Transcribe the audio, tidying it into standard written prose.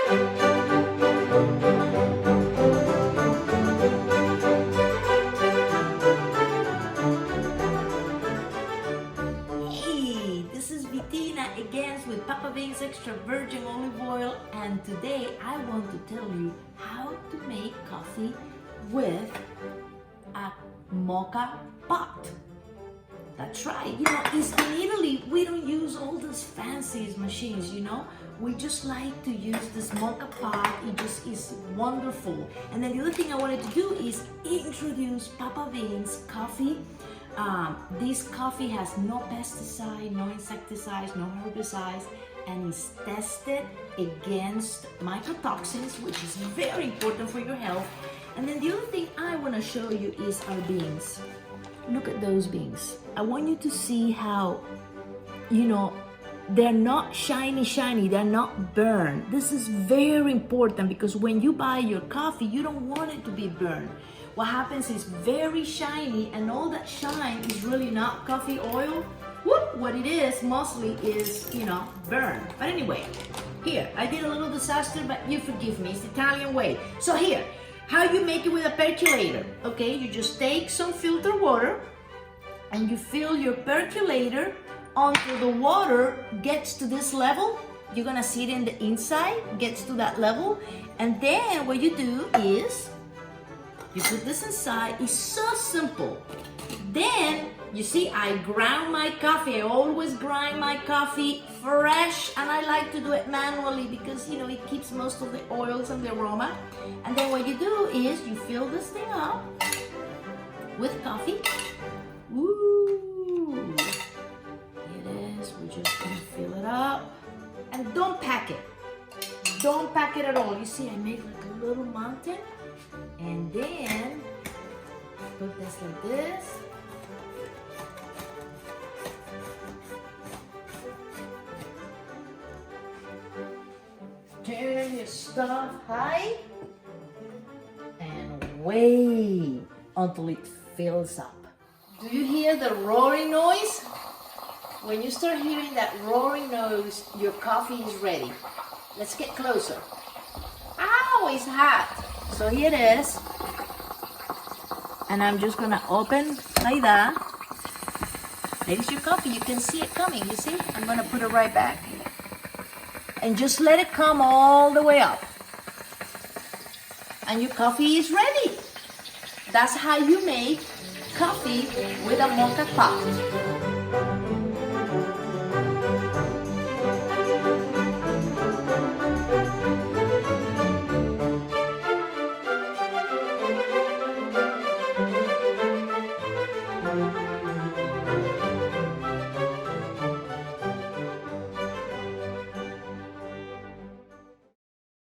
Hey, this is Vitina again with PapaVince extra virgin olive oil, and today I want to tell you how to make coffee with a Moka Pot. That's right, it's in Italy, we don't use all those fancy machines, we just like to use this Moka Pot. It just is wonderful. And then the other thing I wanted to do is introduce PapaVince coffee. This coffee has no pesticide, no insecticides, no herbicides, and is tested against mycotoxins, which is very important for your health. And then the other thing I want to show you is our beans. Look at those beans. I want you to see how, they're not shiny, they're not burned. This is very important because when you buy your coffee, you don't want it to be burned. What happens is very shiny, and all that shine is really not coffee oil. What it is mostly is, burned. But anyway, here, I did a little disaster, but you forgive me, it's the Italian way. So here, how you make it with a percolator, okay? You just take some filtered water and you fill your percolator until the water gets to this level. You're gonna see it in the inside, gets to that level. And then what you do is, you put this inside. It's so simple. Then, you see, I ground my coffee. I always grind my coffee fresh, and I like to do it manually because, it keeps most of the oils and the aroma. And then what you do is you fill this thing up with coffee. Ooh, it is. We're just gonna fill it up. And don't pack it. Don't pack it at all. You see, I made like a little mountain. And then put this like this. Turn your stuff high and wait until it fills up. Do you hear the roaring noise? When you start hearing that roaring noise, your coffee is ready. Let's get closer. Ow, it's hot. So here it is. And I'm just gonna open like that. There's your coffee. You can see it coming, you see? I'm gonna put it right back. And just let it come all the way up. And your coffee is ready. That's how you make coffee with a Moka Pot.